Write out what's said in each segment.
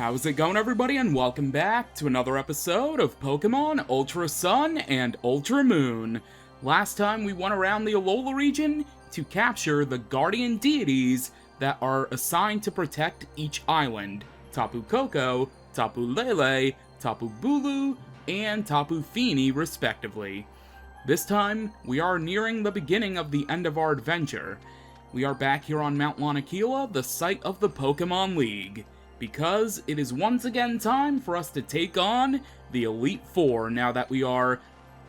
How's it going, everybody, and welcome back to another episode of Pokémon Ultra Sun and Ultra Moon. Last time we went around the Alola region to capture the guardian deities that are assigned to protect each island: Tapu Koko, Tapu Lele, Tapu Bulu, and Tapu Fini, respectively. This time, we are nearing the beginning of the end of our adventure. We are back here on Mount Lanakila, the site of the Pokémon League, because it is once again time for us to take on the Elite Four. Now that we are,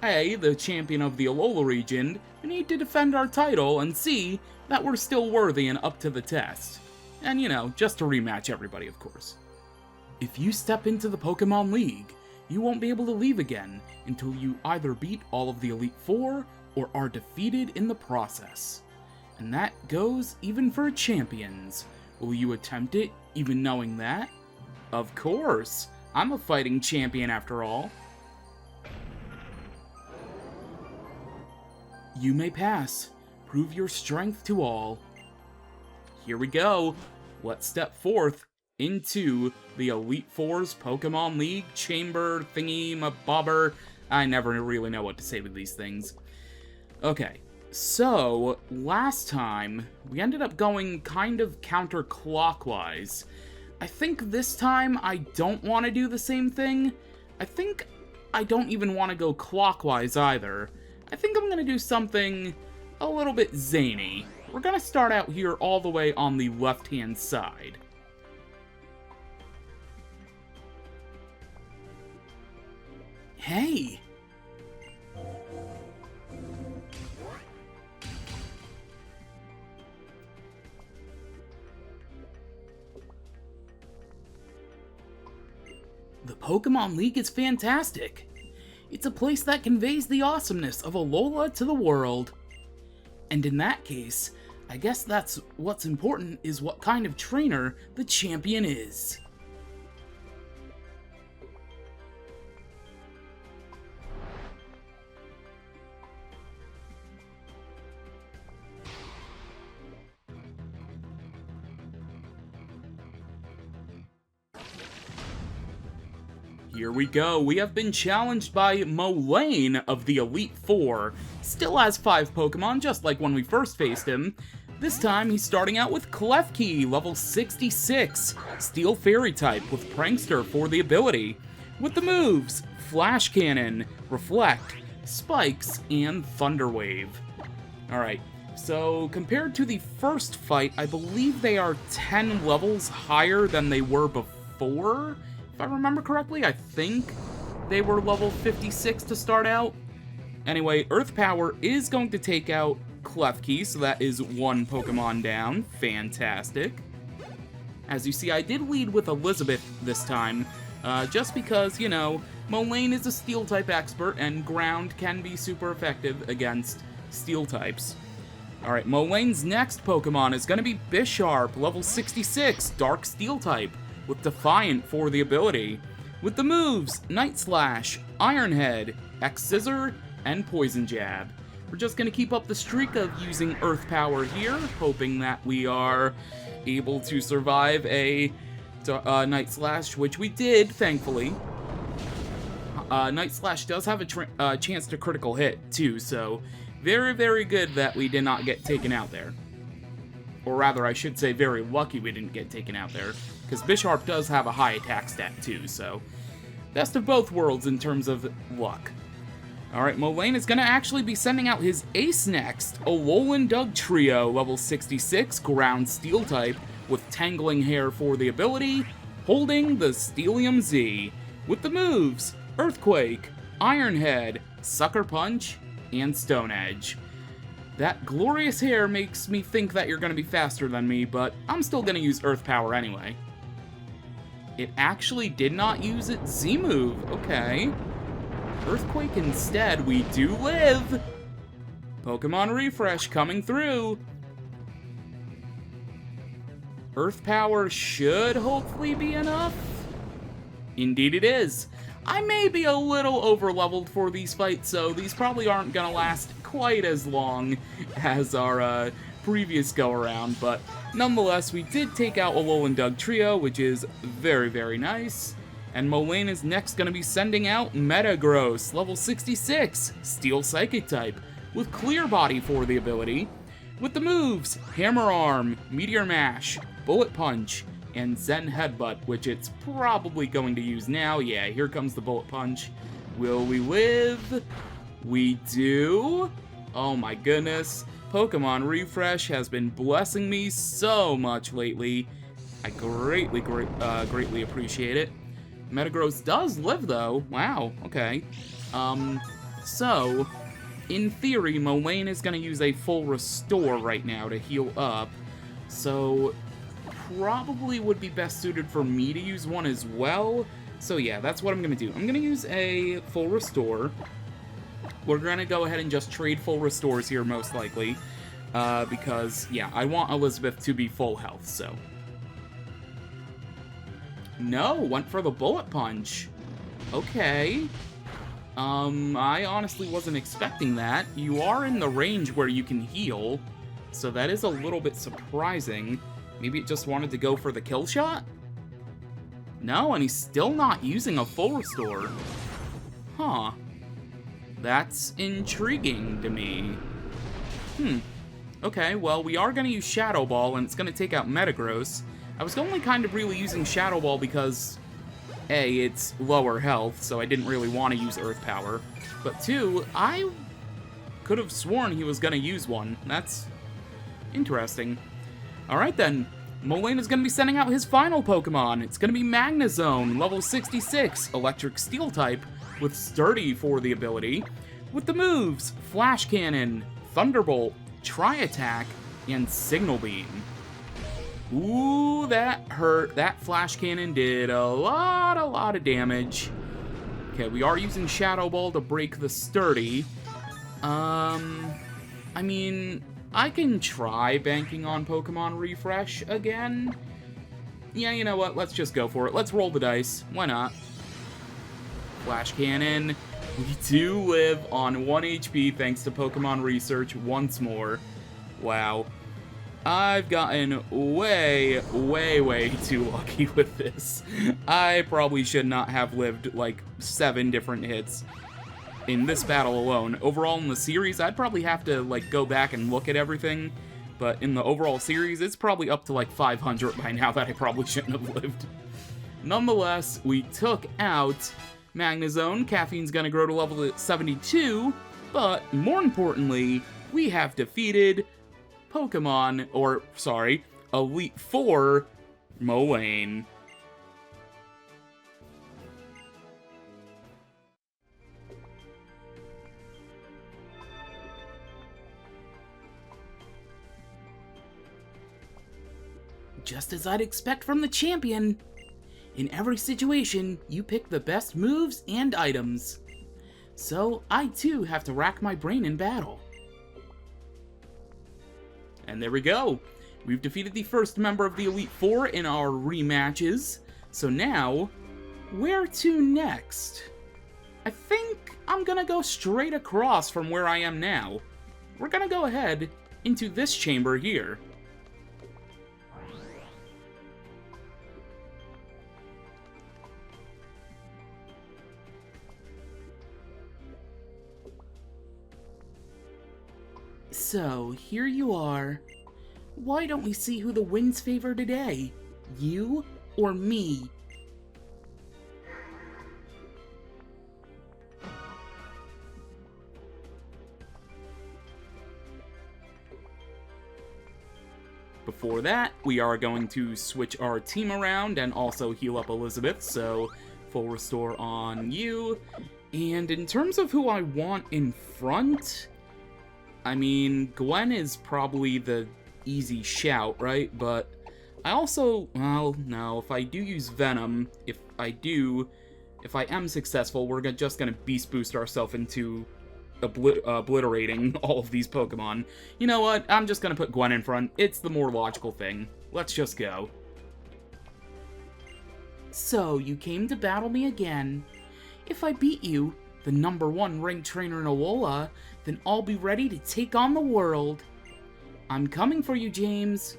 A, the champion of the Alola region, we need to defend our title and see that we're still worthy and up to the test. And, you know, just to rematch everybody, of course. If you step into the Pokémon League, you won't be able to leave again until you either beat all of the Elite Four or are defeated in the process. And that goes even for champions. Will you attempt it, even knowing that? Of course! I'm a fighting champion after all. You may pass. Prove your strength to all. Here we go. Let's step forth into the Elite Four's Pokémon League chamber thingy-mabobber. I never really know what to say with these things. Okay. So, last time, we ended up going kind of counterclockwise. I think this time I don't want to do the same thing. I think I don't even want to go clockwise either. I think I'm going to do something a little bit zany. We're going to start out here all the way on the left-hand side. Hey! The Pokémon League is fantastic. It's a place that conveys the awesomeness of Alola to the world. And in that case, I guess that's what's important, is what kind of trainer the champion is. Here we go. We have been challenged by Molayne of the Elite Four. Still has 5 Pokemon, just like when we first faced him. This time, he's starting out with Klefki, level 66, Steel Fairy type, with Prankster for the ability. With the moves, Flash Cannon, Reflect, Spikes, and Thunder Wave. Alright, so compared to the first fight, I believe they are 10 levels higher than they were before. If I remember correctly, I think they were level 56 to start out. Anyway, Earth Power is going to take out Klefki, so that is 1 Pokemon down. Fantastic. As you see, I did lead with Elizabeth this time, just because, you know, Molayne is a Steel-type expert, and Ground can be super effective against Steel types. Alright, Molayne's next Pokemon is going to be Bisharp, level 66, Dark Steel-type, with Defiant for the ability. With the moves, Night Slash, Iron Head, X-Scissor, and Poison Jab. We're just going to keep up the streak of using Earth Power here, hoping that we are able to survive a Night Slash, which we did, thankfully. Night Slash does have a chance to critical hit, too, so very, very good that we did not get taken out there. Or rather, I should say very lucky we didn't get taken out there, because Bisharp does have a high attack stat too, so best of both worlds in terms of luck. Alright, Molayne is going to actually be sending out his ace next, Alolan Dugtrio, level 66, Ground Steel type, with Tangling Hair for the ability, holding the Steelium Z, with the moves, Earthquake, Iron Head, Sucker Punch, and Stone Edge. That glorious hair makes me think that you're going to be faster than me, but I'm still going to use Earth Power anyway. It actually did not use its Z-move. Okay. Earthquake instead. We do live! Pokemon Refresh coming through. Earth Power should hopefully be enough. Indeed it is. I may be a little over-leveled for these fights, so these probably aren't going to last quite as long as our previous go-around, but Nonetheless, we did take out Alolan Doug Trio, which is very, very nice. And Molayne is next going to be sending out Metagross, level 66, Steel Psychic type, with Clear Body for the ability. With the moves, Hammer Arm, Meteor Mash, Bullet Punch, and Zen Headbutt, which it's probably going to use now. Yeah, here comes the Bullet Punch. Will we live? We do. Oh my goodness. Pokemon Refresh has been blessing me so much lately. I greatly appreciate it. Metagross does live, though. Wow, okay. So, in theory, Molayne is going to use a full restore right now to heal up. So, probably would be best suited for me to use one as well. So yeah, that's what I'm going to do. I'm going to use a full restore. We're going to go ahead and just trade full restores here, most likely. Because, yeah, I want Elizabeth to be full health, so. No, went for the Bullet Punch. Okay. I honestly wasn't expecting that. You are in the range where you can heal, so that is a little bit surprising. Maybe it just wanted to go for the kill shot? No, and he's still not using a full restore. Huh. That's intriguing to me. Okay, well, we are going to use Shadow Ball, and it's going to take out Metagross. I was only kind of really using Shadow Ball because, A, it's lower health, so I didn't really want to use Earth Power. But 2, I could have sworn he was going to use one. That's interesting. Alright then, Molayne is going to be sending out his final Pokemon. It's going to be Magnezone, level 66, Electric Steel type, with Sturdy for the ability. With the moves, Flash Cannon, Thunderbolt, Tri-Attack, and Signal Beam. Ooh, that hurt. That Flash Cannon did a lot of damage. Okay, we are using Shadow Ball to break the Sturdy. I mean, I can try banking on Pokemon Refresh again. Yeah, you know what? Let's just go for it. Let's roll the dice. Why not? Flash Cannon. We do live on 1 HP thanks to Pokemon Research once more. Wow. I've gotten way too lucky with this. I probably should not have lived like 7 different hits in this battle alone. Overall in the series, I'd probably have to like go back and look at everything. But in the overall series, it's probably up to like 500 by now that I probably shouldn't have lived. Nonetheless, we took out Magnezone. Caffeine's gonna grow to level 72, but more importantly, we have defeated Elite Four Molayne. Just as I'd expect from the champion. In every situation, you pick the best moves and items. So, I too have to rack my brain in battle. And there we go. We've defeated the first member of the Elite Four in our rematches. So now, where to next? I think I'm gonna go straight across from where I am now. We're gonna go ahead into this chamber here. So, here you are. Why don't we see who the winds favor today? You or me? Before that, we are going to switch our team around and also heal up Elizabeth, so full restore on you. And in terms of who I want in front, I mean, Gwen is probably the easy shout, right? But I also, well, no, if I do use Venom, if I am successful, we're just gonna Beast Boost ourselves into obliterating all of these Pokemon. You know what? I'm just gonna put Gwen in front. It's the more logical thing. Let's just go. So, you came to battle me again. If I beat you, the #1 ranked trainer in Alola, then I'll be ready to take on the world. I'm coming for you, James.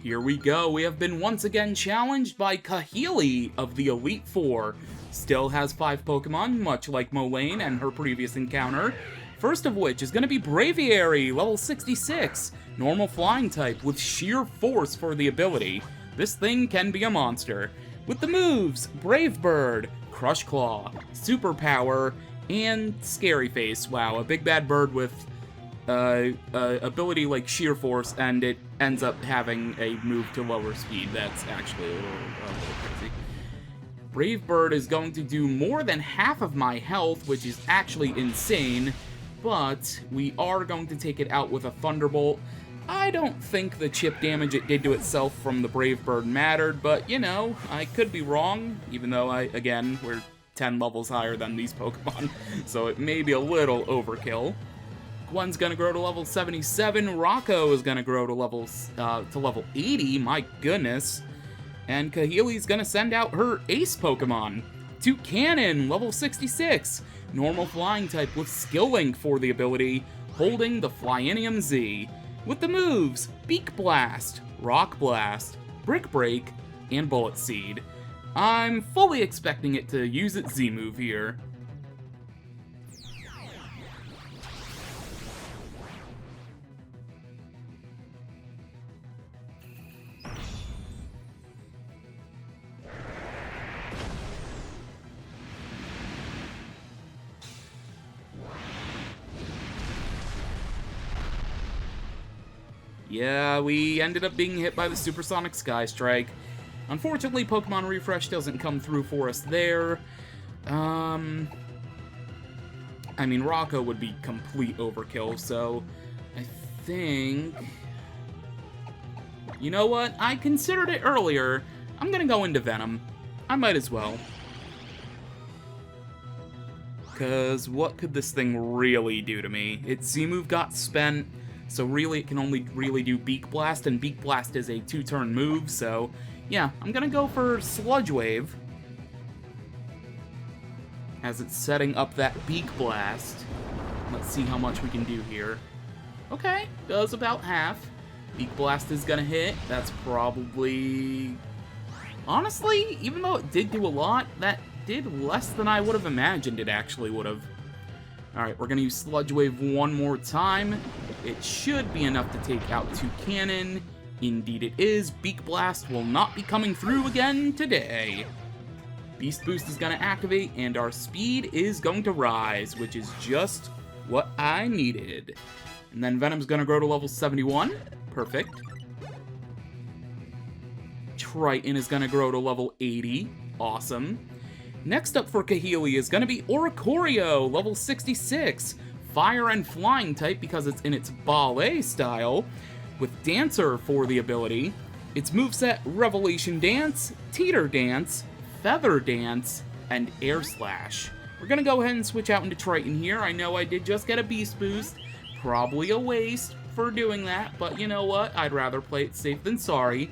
Here we go, we have been once again challenged by Kahili of the Elite Four. Still has 5 Pokemon, much like Molayne and her previous encounter. First of which is going to be Braviary, level 66. Normal flying type with sheer force for the ability. This thing can be a monster. With the moves, Brave Bird, Crush Claw, Superpower, and Scary Face. Wow, a big bad bird with ability like sheer force, and it ends up having a move to lower speed. That's actually a little crazy. Brave Bird is going to do more than half of my health, which is actually insane, but we are going to take it out with a Thunderbolt. I don't think the chip damage it did to itself from the Brave Bird mattered, but, you know, I could be wrong, even though, again, we're 10 levels higher than these Pokemon, so it may be a little overkill. Gwen's gonna grow to level 77, Rocco is gonna grow to level 80, my goodness. And Kahili's gonna send out her ace Pokemon. Toucannon, level 66, normal flying type with Skill Link for the ability, holding the Flyinium Z. With the moves, Beak Blast, Rock Blast, Brick Break, and Bullet Seed. I'm fully expecting it to use its Z move here. Yeah, we ended up being hit by the Supersonic Sky Strike. Unfortunately, Pokemon Refresh doesn't come through for us there. I mean, Rocco would be complete overkill, so I think... You know what? I considered it earlier. I'm gonna go into Venom. I might as well. Because what could this thing really do to me? Its Z-move got spent. So really, it can only really do Beak Blast, and Beak Blast is a 2-turn move, so yeah, I'm gonna go for Sludge Wave. As it's setting up that Beak Blast. Let's see how much we can do here. Okay, does about half. Beak Blast is gonna hit. That's probably... Honestly, even though it did do a lot, that did less than I would have imagined it actually would have. Alright, we're gonna use Sludge Wave one more time. It should be enough to take out Toucannon. Indeed it is. Beak Blast will not be coming through again today. Beast Boost is gonna activate, and our speed is going to rise, which is just what I needed. And then Venom's gonna grow to level 71. Perfect. Triton is gonna grow to level 80. Awesome. Next up for Kahili is going to be Oricorio, level 66. Fire and flying type because it's in its ballet style, with Dancer for the ability. Its moveset, Revelation Dance, Teeter Dance, Feather Dance, and Air Slash. We're going to go ahead and switch out into Triton here. I know I did just get a Beast Boost. Probably a waste for doing that, but you know what? I'd rather play it safe than sorry.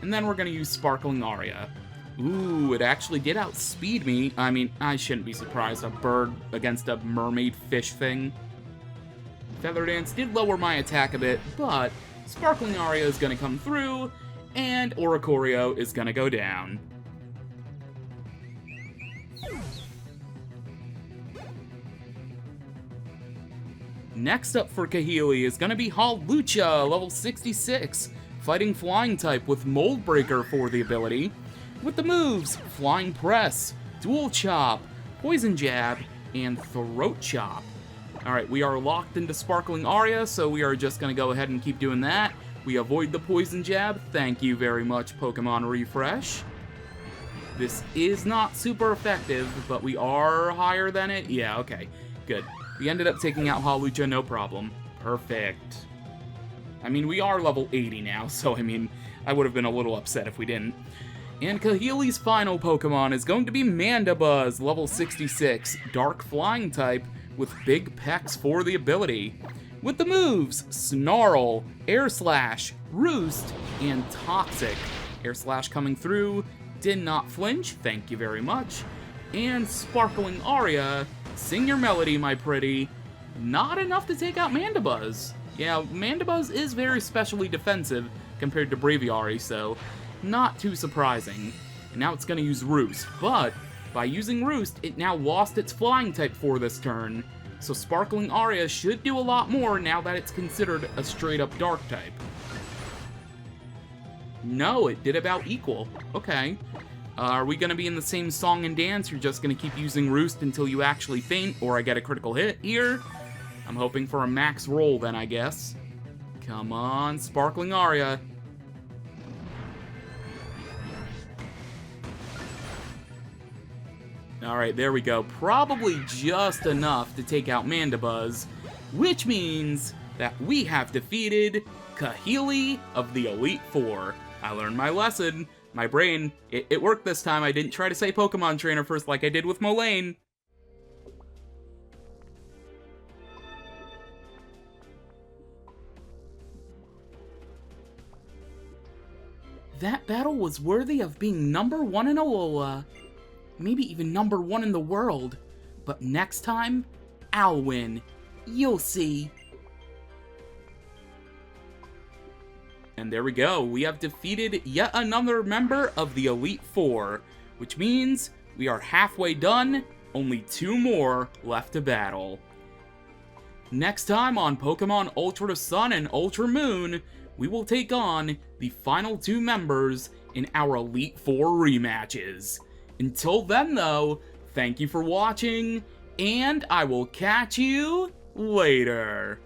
And then we're going to use Sparkling Aria. Ooh, it actually did outspeed me. I mean, I shouldn't be surprised. A bird against a mermaid fish thing. Feather Dance did lower my attack a bit, but Sparkling Aria is going to come through, and Oricorio is going to go down. Next up for Kahili is going to be Hawlucha, level 66. Fighting flying type with Mold Breaker for the ability. With the moves, Flying Press, Dual Chop, Poison Jab, and Throat Chop. Alright, we are locked into Sparkling Aria, so we are just going to go ahead and keep doing that. We avoid the Poison Jab. Thank you very much, Pokemon Refresh. This is not super effective, but we are higher than it. Yeah, okay, good. We ended up taking out Hawlucha, no problem. Perfect. I mean, we are level 80 now, so I mean, I would have been a little upset if we didn't. And Kahili's final Pokemon is going to be Mandibuzz, level 66, Dark Flying type, with Big Pecs for the ability. With the moves, Snarl, Air Slash, Roost, and Toxic. Air Slash coming through, did not flinch, thank you very much. And Sparkling Aria, sing your melody, my pretty. Not enough to take out Mandibuzz. Yeah, Mandibuzz is very specially defensive, compared to Braviary, so not too surprising. And now it's going to use Roost, but by using Roost, it now lost its flying type for this turn, so Sparkling Aria should do a lot more now that it's considered a straight-up Dark type. No, it did about equal. Okay. Are we going to be in the same song and dance? You're just going to keep using Roost until you actually faint, or I get a critical hit here? I'm hoping for a max roll then, I guess. Come on, Sparkling Aria. Alright, there we go. Probably just enough to take out Mandibuzz, which means that we have defeated Kahili of the Elite Four. I learned my lesson. My brain, it worked this time. I didn't try to say Pokemon Trainer first like I did with Molayne. That battle was worthy of being #1 in Alola. Maybe even #1 in the world. But next time, I'll win. You'll see. And there we go. We have defeated yet another member of the Elite Four, which means we are halfway done. Only 2 more left to battle. Next time on Pokemon Ultra Sun and Ultra Moon, we will take on the final 2 members in our Elite Four rematches. Until then, though, thank you for watching, and I will catch you later.